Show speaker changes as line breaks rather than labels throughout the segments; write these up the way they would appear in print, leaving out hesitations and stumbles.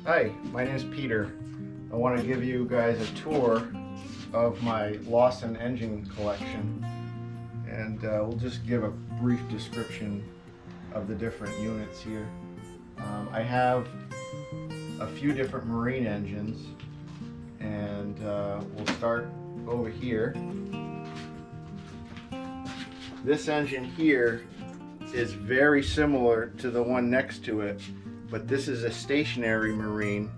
Hi, my name is Peter. I want to give you guys a tour of my Lauson engine collection, and we'll just give a brief description of the different units here. I have a few different marine engines, and we'll start over here. This engine here is very similar to the one next to it, but this is a stationary marine,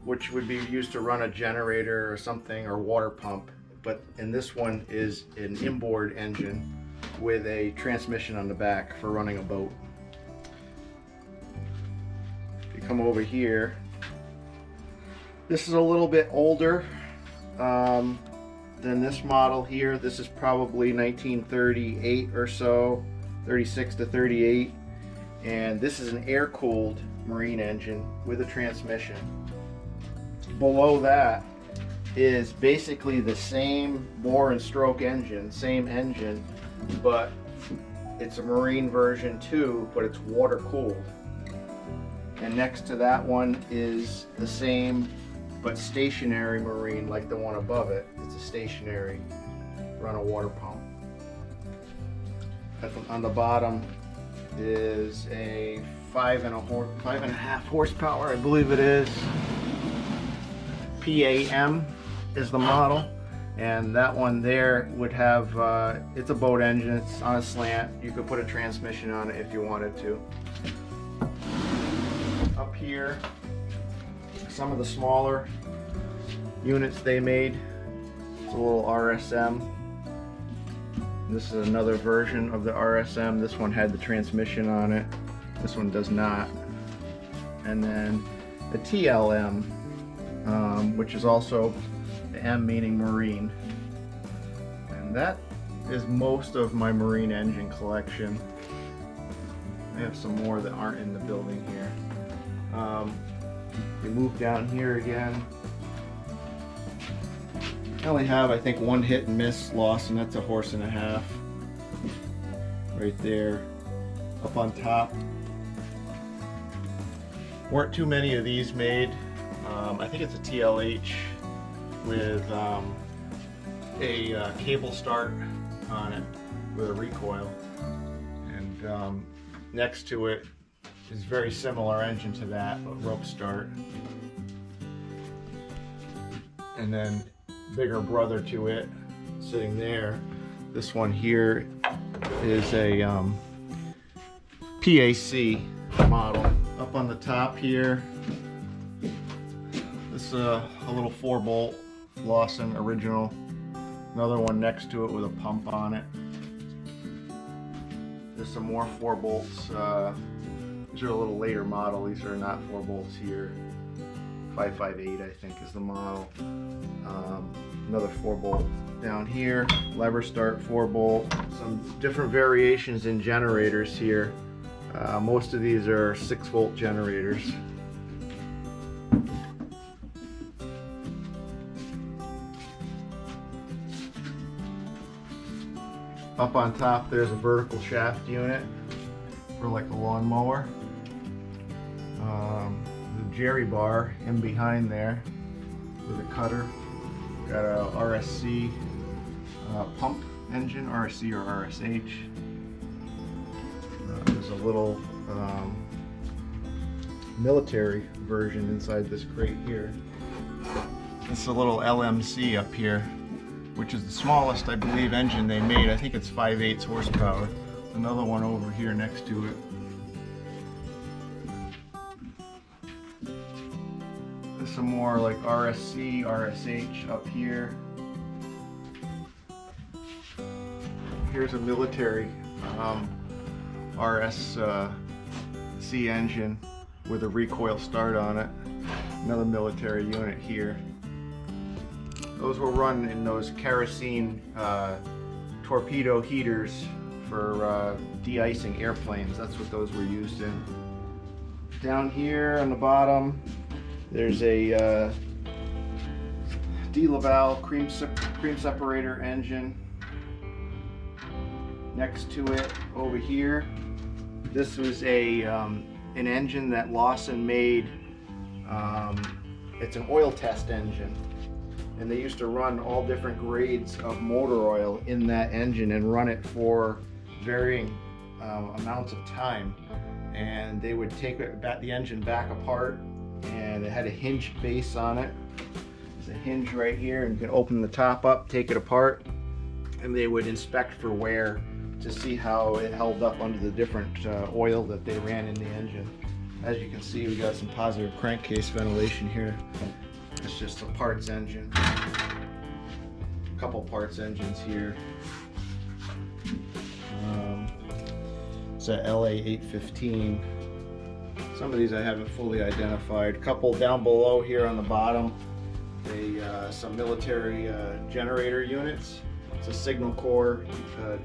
which would be used to run a generator or something, or water pump. And this one is an inboard engine with a transmission on the back for running a boat. If you come over here, this is a little bit older than this model here. This is probably 1938 or so, 36 to 38. And this is an air-cooled marine engine with a transmission. Below that is basically the same bore and stroke engine, same engine, but it's a marine version too, but it's water-cooled. And next to that one is the same but stationary marine, like the one above it. It's a stationary, run a water pump. On the bottom is a 5.5 horsepower, I believe it is. PAM is the model, and that one there would have, it's a boat engine, it's on a slant. You could put a transmission on it if you wanted to. Up here, some of the smaller units they made. It's a little RSM. This is another version of the RSM. This one had the transmission on it. This one does not. And then the TLM, which is also the M meaning marine. And that is most of my marine engine collection. I have some more that aren't in the building here. We move down here again. I only have, I think, one hit and miss Lauson. That's a 1.5 horses right there. Up on top, weren't too many of these made. I think it's a TLH with a cable start on it with a recoil, and next to it is very similar engine to that, but rope start. And then bigger brother to it sitting there. This one here is a PAC model. Up on the top here, this is a little 4-bolt Lauson original. Another one next to it with a pump on it. There's some more 4 bolts. These are a little later model. These are not 4 bolts here. 558 I think is the model. Another 4-bolt down here. Lever start 4-bolt. Some different variations in generators here. Most of these are 6-volt generators. Up on top there's a vertical shaft unit for like a lawnmower. The jerry bar in behind there with a cutter. Got a RSC pump engine, RSC or RSH. There's a little military version inside this crate here. This is a little LMC up here, which is the smallest, I believe, engine they made. I think it's 5/8 horsepower. There's another one over here next to it. There's some more like RSC, RSH up here. Here's a military RSC engine with a recoil start on it. Another military unit here. Those will run in those kerosene torpedo heaters for de-icing airplanes. That's what those were used in. Down here on the bottom, there's a De Laval cream separator engine Next to it over here, this was an engine that Lauson made. It's an oil test engine, and they used to run all different grades of motor oil in that engine and run it for varying amounts of time. And they would take the engine back apart, and it had a hinged base on it. There's a hinge right here, and you can open the top up, take it apart, and they would inspect for wear to see how it held up under the different oil that they ran in the engine. As you can see, we got some positive crankcase ventilation here. It's just a parts engine. A couple parts engines here. It's a LA815. Some of these I haven't fully identified. A couple down below here on the bottom. Some military generator units. It's a signal core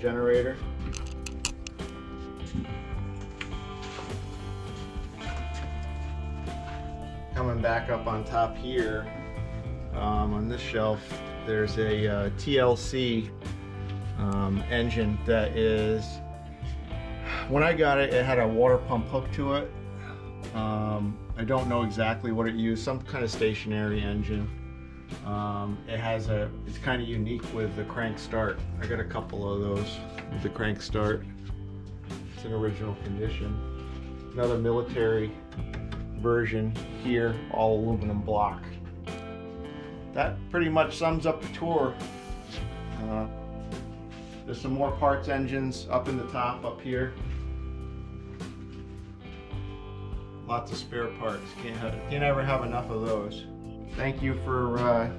generator. Coming back up on top here, on this shelf, there's a TLC engine that is, when I got it, it had a water pump hook to it. I don't know exactly what it used, some kind of stationary engine. It's kind of unique with the crank start. I got a couple of those with the crank start. It's in original condition. Another military version here, all aluminum block. That pretty much sums up the tour. There's some more parts engines up in the top up here. Lots of spare parts. Can't ever have enough of those. Thank you for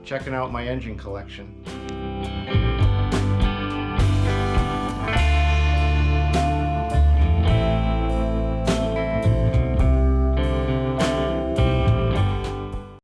checking out my engine collection.